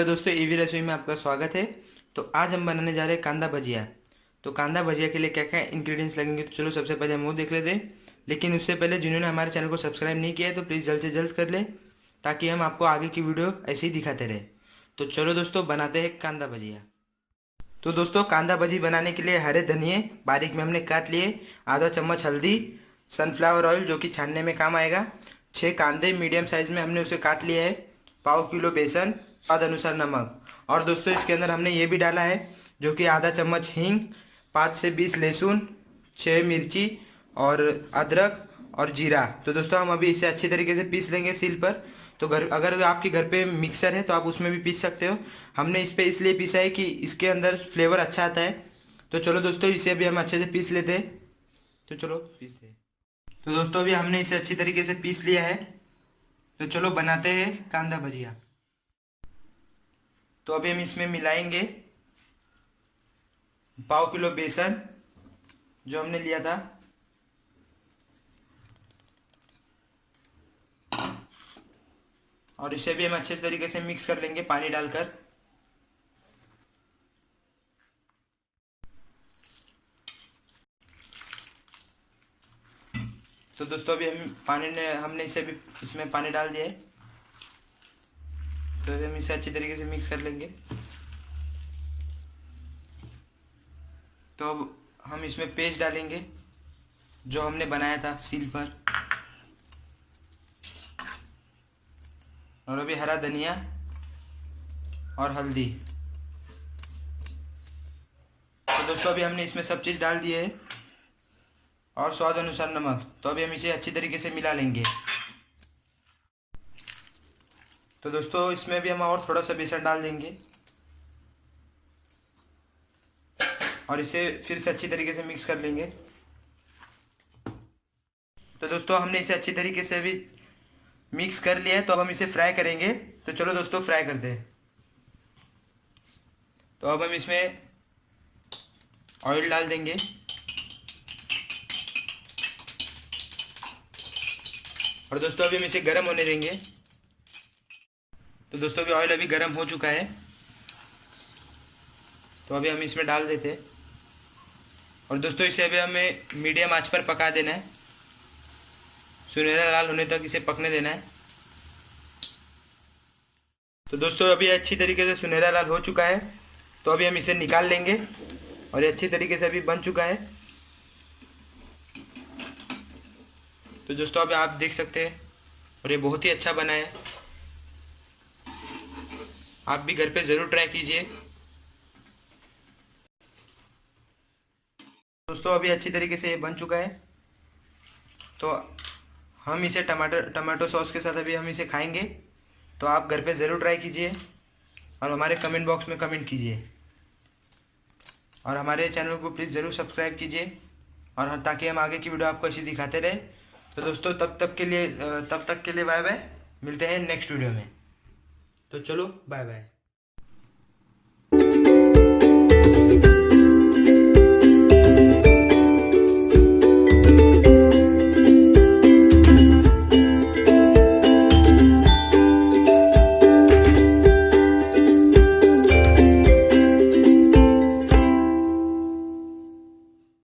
दोस्तों, ईवी रसोई में आपका स्वागत है। तो आज हम बनाने जा रहे हैं कांदा भजिया। तो कांदा भजिया के लिए क्या क्या इंग्रेडिएंट्स लगेंगे, तो चलो सबसे पहले हम वो देख लेते हैं। लेकिन उससे पहले जिन्होंने हमारे चैनल को सब्सक्राइब नहीं किया है तो प्लीज़ जल्द से जल्द कर ले, ताकि हम आपको आगे की वीडियो ऐसे ही दिखाते रहे। तो चलो दोस्तों, बनाते हैं कांदा भजिया। तो दोस्तों, कांदा भजी बनाने के लिए हरे धनिए बारीक में हमने काट लिए, आधा चम्मच हल्दी, सनफ्लावर ऑयल जो कि छानने में काम आएगा, 6 कांदे मीडियम साइज में हमने उसे काट लिया है, पाव किलो बेसन, स्वाद अनुसार नमक। और दोस्तों, इसके अंदर हमने ये भी डाला है जो कि आधा चम्मच हींग, 5 से 20 लहसुन, 6 मिर्ची और अदरक और जीरा। तो दोस्तों, हम अभी इसे अच्छी तरीके से पीस लेंगे सील पर। तो अगर आपके घर पे मिक्सर है तो आप उसमें भी पीस सकते हो। हमने इस पे इसलिए पीसा है कि इसके अंदर फ्लेवर अच्छा आता है। तो चलो दोस्तों, इसे भी हम अच्छे से पीस लेते हैं। तो चलो पीसते हैं। तो दोस्तों, अभी हमने इसे अच्छी तरीके से पीस लिया है। तो चलो बनाते हैं कांदा भजिया। तो अभी हम इसमें मिलाएंगे पाव किलो बेसन जो हमने लिया था, और इसे भी हम अच्छे तरीके से मिक्स कर लेंगे पानी डालकर। तो दोस्तों, अभी हमने इसे भी इसमें पानी डाल दिया है। तो अभी हम इसे अच्छी तरीके से मिक्स कर लेंगे। तो अब हम इसमें पेस्ट डालेंगे जो हमने बनाया था सील पर, और अभी हरा धनिया और हल्दी। तो दोस्तों, अभी हमने इसमें सब चीज़ डाल दी है और स्वाद अनुसार नमक। तो अभी हम इसे अच्छी तरीके से मिला लेंगे। तो दोस्तों, इसमें भी हम और थोड़ा सा बेसन डाल देंगे और इसे फिर से अच्छी तरीके से मिक्स कर लेंगे। तो दोस्तों, हमने इसे अच्छी तरीके से अभी मिक्स कर लिया है। तो अब हम इसे फ्राई करेंगे। तो चलो दोस्तों, फ्राई करते हैं। तो अब हम इसमें ऑयल डाल देंगे और दोस्तों, अभी हम इसे गर्म होने देंगे। तो दोस्तों, अभी ऑयल अभी गर्म हो चुका है। तो अभी हम इसमें डाल देते हैं और दोस्तों, इसे अभी हमें मीडियम आंच पर पका देना है, सुनहरा लाल होने तक इसे पकने देना है। तो दोस्तों, अभी अच्छी तरीके से सुनहरा लाल हो चुका है। तो अभी हम इसे निकाल लेंगे और ये अच्छी तरीके से अभी बन चुका है। तो दोस्तों, अभी आप देख सकते हैं और ये बहुत ही अच्छा बना है। आप भी घर पे ज़रूर ट्राई कीजिए। दोस्तों, अभी अच्छी तरीके से ये बन चुका है। तो हम इसे टमाटो सॉस के साथ अभी हम इसे खाएंगे। तो आप घर पे ज़रूर ट्राई कीजिए और हमारे कमेंट बॉक्स में कमेंट कीजिए, और हमारे चैनल को प्लीज़ ज़रूर सब्सक्राइब कीजिए, और ताकि हम आगे की वीडियो आपको ऐसी दिखाते रहे। तो दोस्तों, तब तक के लिए बाय बाय। मिलते हैं नेक्स्ट वीडियो में। तो चलो बाय बाय।